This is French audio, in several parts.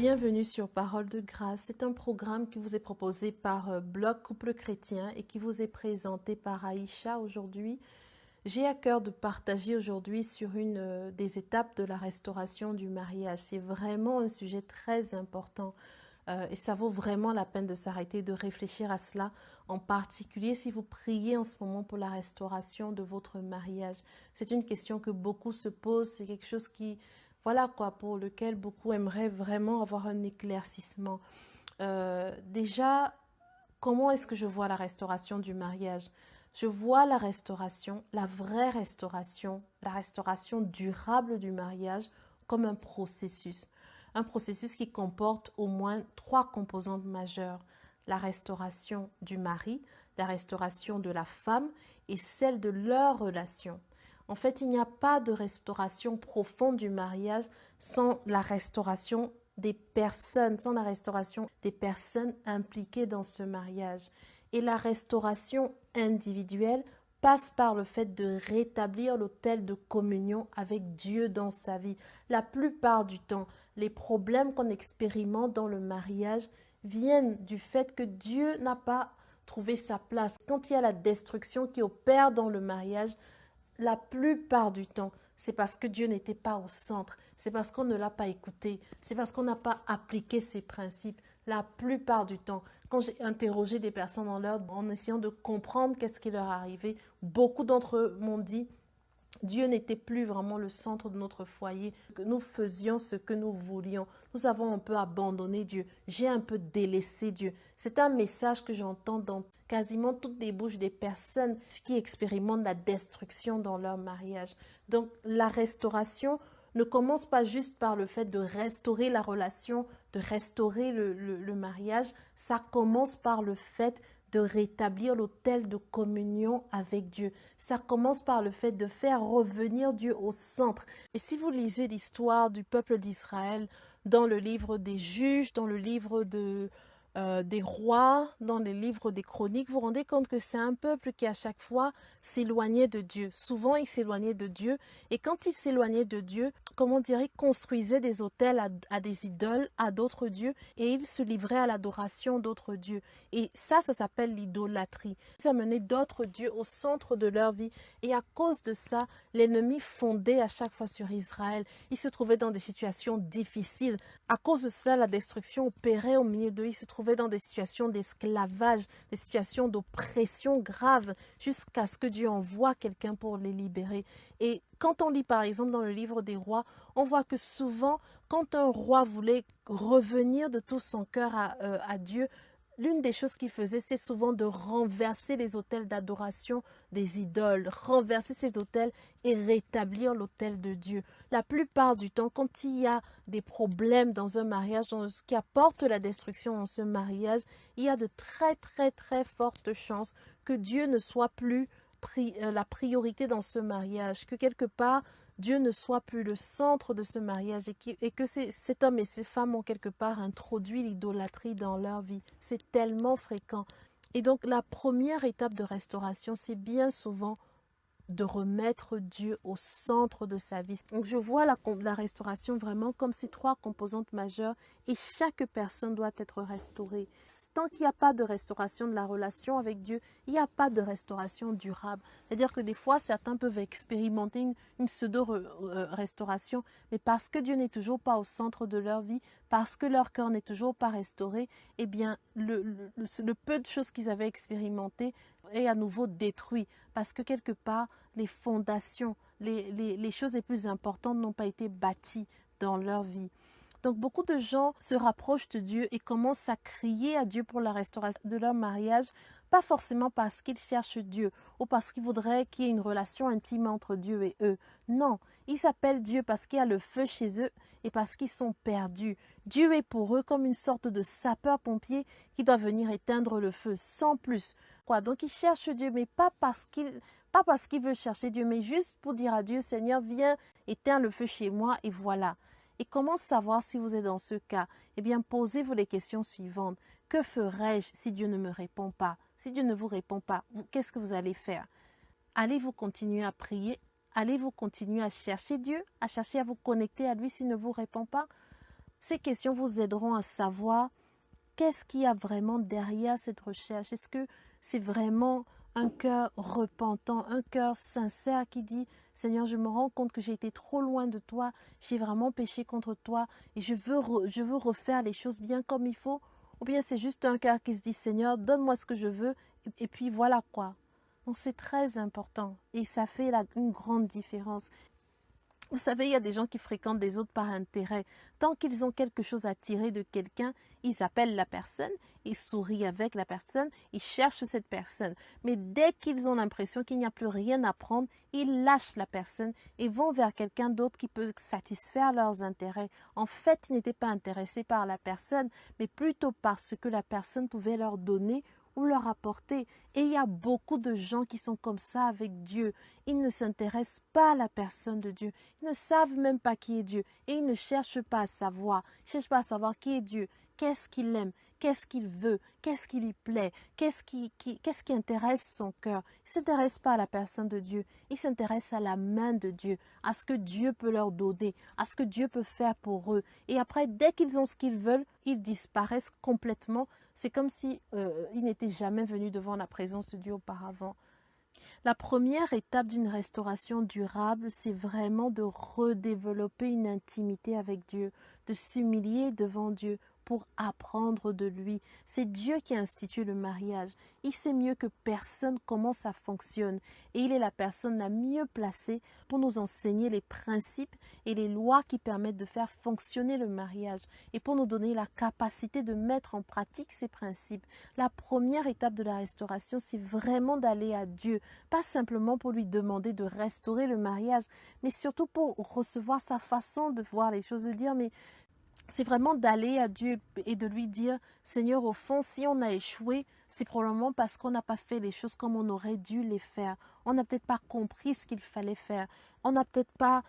Bienvenue sur Parole de Grâce. C'est un programme qui vous est proposé par Blog Couple Chrétien et qui vous est présenté par Aïcha aujourd'hui. J'ai à cœur de partager aujourd'hui sur une des étapes de la restauration du mariage. C'est vraiment un sujet très important et ça vaut vraiment la peine de s'arrêter, de réfléchir à cela, en particulier si vous priez en ce moment pour la restauration de votre mariage. C'est une question que beaucoup se posent, c'est quelque chose qui, voilà quoi, pour lequel beaucoup aimeraient vraiment avoir un éclaircissement. Déjà, comment est-ce que je vois la restauration du mariage? Je vois la restauration, la vraie restauration, la restauration durable du mariage comme un processus. Un processus qui comporte au moins 3 composantes majeures. La restauration du mari, la restauration de la femme et celle de leur relation. En fait, il n'y a pas de restauration profonde du mariage sans la restauration des personnes, sans la restauration des personnes impliquées dans ce mariage. Et la restauration individuelle passe par le fait de rétablir l'autel de communion avec Dieu dans sa vie. La plupart du temps, les problèmes qu'on expérimente dans le mariage viennent du fait que Dieu n'a pas trouvé sa place. Quand il y a la destruction qui opère dans le mariage, la plupart du temps, c'est parce que Dieu n'était pas au centre, c'est parce qu'on ne l'a pas écouté, c'est parce qu'on n'a pas appliqué ses principes. La plupart du temps, quand j'ai interrogé des personnes en essayant de comprendre qu'est-ce qui leur arrivait, beaucoup d'entre eux m'ont dit: Dieu n'était plus vraiment le centre de notre foyer, que nous faisions ce que nous voulions. Nous avons un peu abandonné Dieu. J'ai un peu délaissé Dieu. C'est un message que j'entends dans quasiment toutes les bouches des personnes qui expérimentent la destruction dans leur mariage. Donc la restauration ne commence pas juste par le fait de restaurer la relation, de restaurer le mariage. Ça commence par le fait de rétablir l'autel de communion avec Dieu. Ça commence par le fait de faire revenir Dieu au centre. Et si vous lisez l'histoire du peuple d'Israël dans le livre des juges, dans le livre des rois, dans les livres des chroniques, vous vous rendez compte que c'est un peuple qui à chaque fois s'éloignait de Dieu. Souvent, il s'éloignait de Dieu. Et quand il s'éloignait de Dieu, comment dire, il construisait des autels à des idoles, à d'autres dieux, et il se livrait à l'adoration d'autres dieux. Et ça s'appelle l'idolâtrie. Ils amenaient d'autres dieux au centre de leur vie. Et à cause de ça, l'ennemi fondait à chaque fois sur Israël. Ils se trouvaient dans des situations difficiles. À cause de ça, la destruction opérait au milieu d'eux. Ils se trouvaient dans des situations d'esclavage, des situations d'oppression grave, jusqu'à ce que Dieu envoie quelqu'un pour les libérer. Et quand on lit par exemple dans le livre des rois, on voit que souvent, quand un roi voulait revenir de tout son cœur à Dieu, l'une des choses qu'il faisait, c'est souvent de renverser les autels d'adoration des idoles, renverser ces autels et rétablir l'autel de Dieu. La plupart du temps, quand il y a des problèmes dans un mariage, dans ce qui apporte la destruction dans ce mariage, il y a de très très très fortes chances que Dieu ne soit plus la priorité dans ce mariage, que quelque part Dieu ne soit plus le centre de ce mariage et que cet homme et ces femmes ont quelque part introduit l'idolâtrie dans leur vie. C'est tellement fréquent. Et donc la première étape de restauration, c'est bien souvent de remettre Dieu au centre de sa vie. Donc je vois la restauration vraiment comme ces 3 composantes majeures et chaque personne doit être restaurée. Tant qu'il n'y a pas de restauration de la relation avec Dieu, il n'y a pas de restauration durable. C'est-à-dire que des fois, certains peuvent expérimenter une pseudo-restauration, mais parce que Dieu n'est toujours pas au centre de leur vie, parce que leur cœur n'est toujours pas restauré, eh bien, le peu de choses qu'ils avaient expérimentées est à nouveau détruit parce que quelque part, les fondations, les choses les plus importantes n'ont pas été bâties dans leur vie. Donc beaucoup de gens se rapprochent de Dieu et commencent à crier à Dieu pour la restauration de leur mariage, pas forcément parce qu'ils cherchent Dieu ou parce qu'ils voudraient qu'il y ait une relation intime entre Dieu et eux. Non, ils s'appellent Dieu parce qu'il y a le feu chez eux et parce qu'ils sont perdus. Dieu est pour eux comme une sorte de sapeur-pompier qui doit venir éteindre le feu, sans plus. Donc ils cherchent Dieu, mais pas parce qu'ils veulent chercher Dieu, mais juste pour dire à Dieu: Seigneur, viens, éteins le feu chez moi, et voilà. Et comment savoir si vous êtes dans ce cas? Eh bien, posez-vous les questions suivantes. Que ferais-je si Dieu ne me répond pas? Si Dieu ne vous répond pas, qu'est-ce que vous allez faire? Allez-vous continuer à prier? Allez-vous continuer à chercher Dieu, à chercher à vous connecter à lui s'il ne vous répond pas? Ces questions vous aideront à savoir qu'est-ce qu'il y a vraiment derrière cette recherche. Est-ce que c'est vraiment un cœur repentant, un cœur sincère qui dit « Seigneur, je me rends compte que j'ai été trop loin de toi, j'ai vraiment péché contre toi et je veux refaire les choses bien comme il faut » ou bien c'est juste un cœur qui se dit « Seigneur, donne-moi ce que je veux et puis voilà quoi ». Donc c'est très important et ça fait une grande différence. Vous savez, il y a des gens qui fréquentent des autres par intérêt. Tant qu'ils ont quelque chose à tirer de quelqu'un, ils appellent la personne, ils sourient avec la personne, ils cherchent cette personne. Mais dès qu'ils ont l'impression qu'il n'y a plus rien à prendre, ils lâchent la personne et vont vers quelqu'un d'autre qui peut satisfaire leurs intérêts. En fait, ils n'étaient pas intéressés par la personne, mais plutôt par ce que la personne pouvait leur donner ou leur apporter. Et il y a beaucoup de gens qui sont comme ça avec Dieu. Ils ne s'intéressent pas à la personne de Dieu. Ils ne savent même pas qui est Dieu. Et ils ne cherchent pas à savoir. Ils ne cherchent pas à savoir qui est Dieu. Qu'est-ce qu'il aime? Qu'est-ce qu'il veut? Qu'est-ce qui lui plaît? Qu'est-ce qui intéresse son cœur? Ils ne s'intéressent pas à la personne de Dieu. Ils s'intéressent à la main de Dieu, à ce que Dieu peut leur donner, à ce que Dieu peut faire pour eux. Et après, dès qu'ils ont ce qu'ils veulent, ils disparaissent complètement. C'est comme si ils n'étaient jamais venus devant la présence de Dieu auparavant. La première étape d'une restauration durable, c'est vraiment de redévelopper une intimité avec Dieu, de s'humilier devant Dieu pour apprendre de lui. C'est Dieu qui a institué le mariage. Il sait mieux que personne comment ça fonctionne et il est la personne la mieux placée pour nous enseigner les principes et les lois qui permettent de faire fonctionner le mariage et pour nous donner la capacité de mettre en pratique ces principes. La première étape de la restauration, c'est vraiment d'aller à Dieu, pas simplement pour lui demander de restaurer le mariage, mais surtout pour recevoir sa façon de voir les choses, de dire mais c'est vraiment d'aller à Dieu et de lui dire Seigneur, au fond, si on a échoué, c'est probablement parce qu'on n'a pas fait les choses comme on aurait dû les faire. On n'a peut-être pas compris ce qu'il fallait faire. On n'a peut-être pas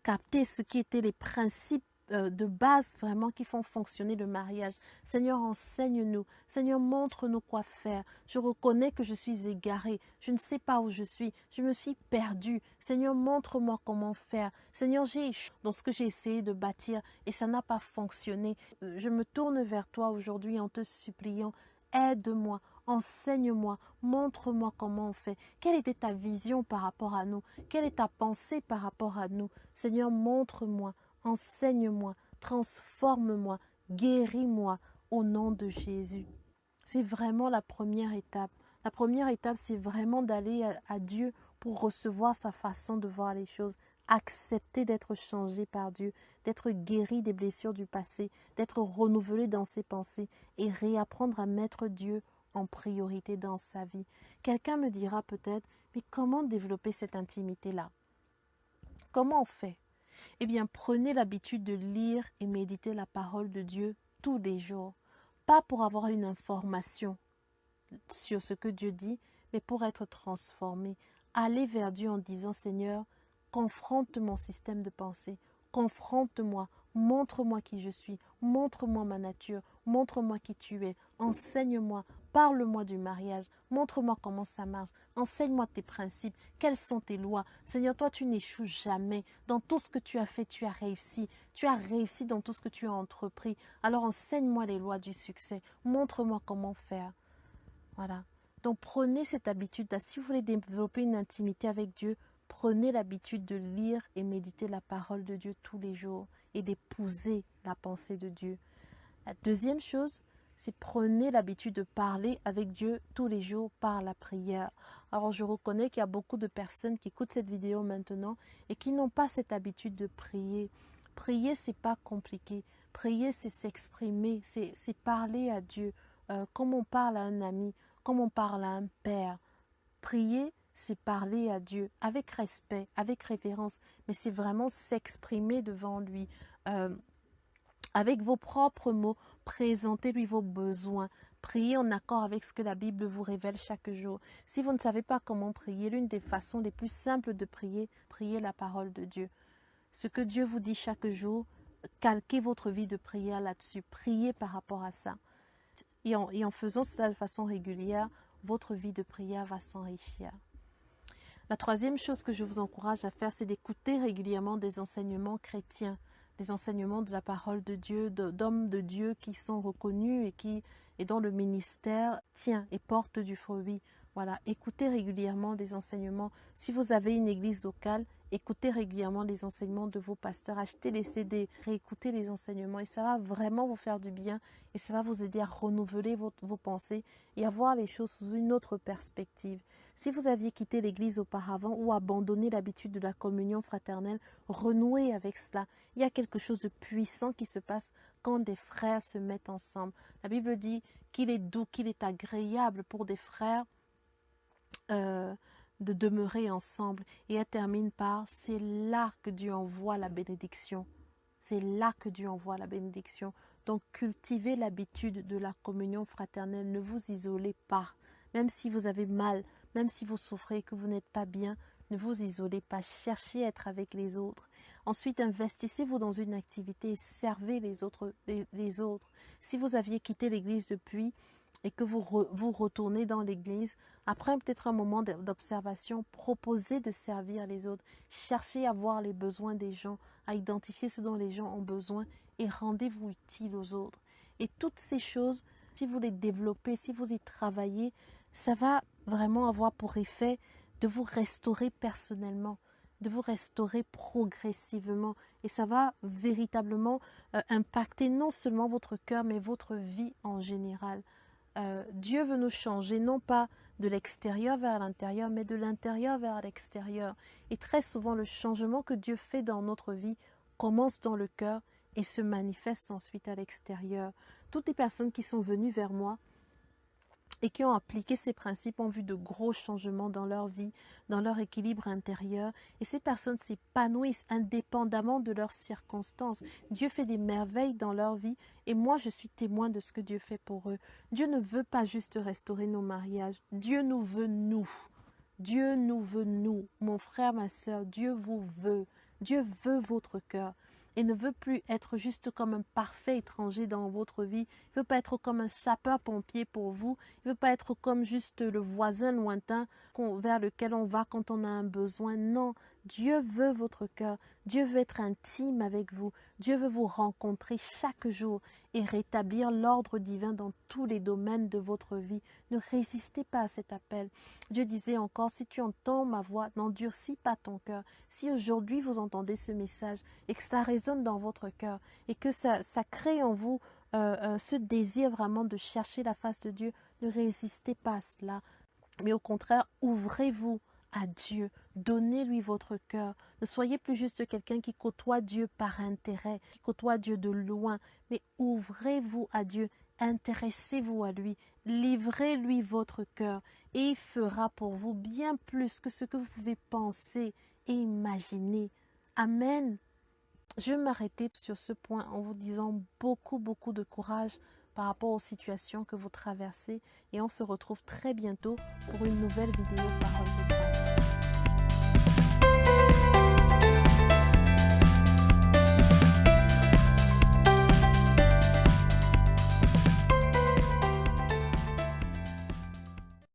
capté ce qui étaient les principes de base vraiment qui font fonctionner le mariage. Seigneur, enseigne-nous. Seigneur, montre-nous quoi faire. Je reconnais que je suis égarée. Je ne sais pas où je suis. Je me suis perdue. Seigneur, montre-moi comment faire. Seigneur, j'ai échoué dans ce que j'ai essayé de bâtir et ça n'a pas fonctionné. Je me tourne vers toi aujourd'hui en te suppliant. Aide-moi, enseigne-moi, montre-moi comment on fait. Quelle était ta vision par rapport à nous? Quelle est ta pensée par rapport à nous? Seigneur, montre-moi. Enseigne-moi, transforme-moi, guéris-moi au nom de Jésus. C'est vraiment la première étape. La première étape, c'est vraiment d'aller à Dieu pour recevoir sa façon de voir les choses, accepter d'être changé par Dieu, d'être guéri des blessures du passé, d'être renouvelé dans ses pensées et réapprendre à mettre Dieu en priorité dans sa vie. Quelqu'un me dira peut-être, mais comment développer cette intimité-là? Comment on fait? Eh bien, prenez l'habitude de lire et méditer la parole de Dieu tous les jours. Pas pour avoir une information sur ce que Dieu dit, mais pour être transformé. Allez vers Dieu en disant, Seigneur, confronte mon système de pensée, confronte-moi, montre-moi qui je suis, montre-moi ma nature, montre-moi qui tu es, enseigne-moi, parle-moi du mariage, montre-moi comment ça marche, enseigne-moi tes principes, quelles sont tes lois. Seigneur, toi tu n'échoues jamais, dans tout ce que tu as fait, tu as réussi dans tout ce que tu as entrepris. Alors enseigne-moi les lois du succès, montre-moi comment faire. Voilà. Donc prenez cette habitude-là. Si vous voulez développer une intimité avec Dieu, prenez l'habitude de lire et méditer la parole de Dieu tous les jours et d'épouser la pensée de Dieu. La deuxième chose, c'est prenez l'habitude de parler avec Dieu tous les jours par la prière. Alors je reconnais qu'il y a beaucoup de personnes qui écoutent cette vidéo maintenant et qui n'ont pas cette habitude de prier. Prier, c'est pas compliqué. Prier, c'est s'exprimer, c'est parler à Dieu comme on parle à un ami, comme on parle à un père. Prier, c'est parler à Dieu avec respect, avec révérence, mais c'est vraiment s'exprimer devant lui. Avec vos propres mots, présentez-lui vos besoins. Priez en accord avec ce que la Bible vous révèle chaque jour. Si vous ne savez pas comment prier, l'une des façons les plus simples de prier, priez la parole de Dieu. Ce que Dieu vous dit chaque jour, calquez votre vie de prière là-dessus. Priez par rapport à ça. Et en faisant cela de façon régulière, votre vie de prière va s'enrichir. La troisième chose que je vous encourage à faire, c'est d'écouter régulièrement des enseignements chrétiens. des enseignements de la parole de Dieu, d'hommes de Dieu qui sont reconnus et dont le ministère tient et porte du fruit. Voilà, écoutez régulièrement des enseignements. Si vous avez une église locale, écoutez régulièrement les enseignements de vos pasteurs, achetez les CD, réécoutez les enseignements et ça va vraiment vous faire du bien et ça va vous aider à renouveler vos pensées et à voir les choses sous une autre perspective. Si vous aviez quitté l'église auparavant ou abandonné l'habitude de la communion fraternelle, renouez avec cela. Il y a quelque chose de puissant qui se passe quand des frères se mettent ensemble. La Bible dit qu'il est doux, qu'il est agréable pour des frères de demeurer ensemble. Et elle termine par « c'est là que Dieu envoie la bénédiction ». C'est là que Dieu envoie la bénédiction. Donc cultivez l'habitude de la communion fraternelle. Ne vous isolez pas. Même si vous avez mal, même si vous souffrez, que vous n'êtes pas bien, ne vous isolez pas. Cherchez à être avec les autres. Ensuite, investissez-vous dans une activité et servez les autres. Si vous aviez quitté l'église depuis et que vous retournez dans l'église, après peut-être un moment d'observation, proposez de servir les autres. Cherchez à voir les besoins des gens, à identifier ce dont les gens ont besoin et rendez-vous utile aux autres. Et toutes ces choses, si vous les développez, si vous y travaillez, ça va vraiment avoir pour effet de vous restaurer personnellement, de vous restaurer progressivement. Et ça va véritablement impacter non seulement votre cœur, mais votre vie en général. Dieu veut nous changer, non pas de l'extérieur vers l'intérieur, mais de l'intérieur vers l'extérieur. Et très souvent, le changement que Dieu fait dans notre vie commence dans le cœur et se manifeste ensuite à l'extérieur. Toutes les personnes qui sont venues vers moi et qui ont appliqué ces principes ont vu de gros changements dans leur vie, dans leur équilibre intérieur. Et ces personnes s'épanouissent indépendamment de leurs circonstances. Dieu fait des merveilles dans leur vie et moi, je suis témoin de ce que Dieu fait pour eux. Dieu ne veut pas juste restaurer nos mariages. Dieu nous veut nous. Dieu nous veut nous. Mon frère, ma soeur, Dieu vous veut. Dieu veut votre cœur. Et ne veut plus être juste comme un parfait étranger dans votre vie. Il ne veut pas être comme un sapeur-pompier pour vous. Il ne veut pas être comme juste le voisin lointain vers lequel on va quand on a un besoin. Non, Dieu veut votre cœur. Dieu veut être intime avec vous. Dieu veut vous rencontrer chaque jour et rétablir l'ordre divin dans tous les domaines de votre vie. Ne résistez pas à cet appel. Dieu disait encore, si tu entends ma voix, n'endurcis pas ton cœur. Si aujourd'hui vous entendez ce message et que cela résonne dans votre cœur et que ça crée en vous ce désir vraiment de chercher la face de Dieu, ne résistez pas à cela. Mais au contraire, ouvrez-vous à Dieu. Donnez-lui votre cœur. Ne soyez plus juste quelqu'un qui côtoie Dieu par intérêt, qui côtoie Dieu de loin, mais ouvrez-vous à Dieu. Intéressez-vous à lui. Livrez-lui votre cœur et il fera pour vous bien plus que ce que vous pouvez penser et imaginer. Amen. Je vais m'arrêter sur ce point en vous disant beaucoup de courage par rapport aux situations que vous traversez et on se retrouve très bientôt pour une nouvelle vidéo Parole de grâce.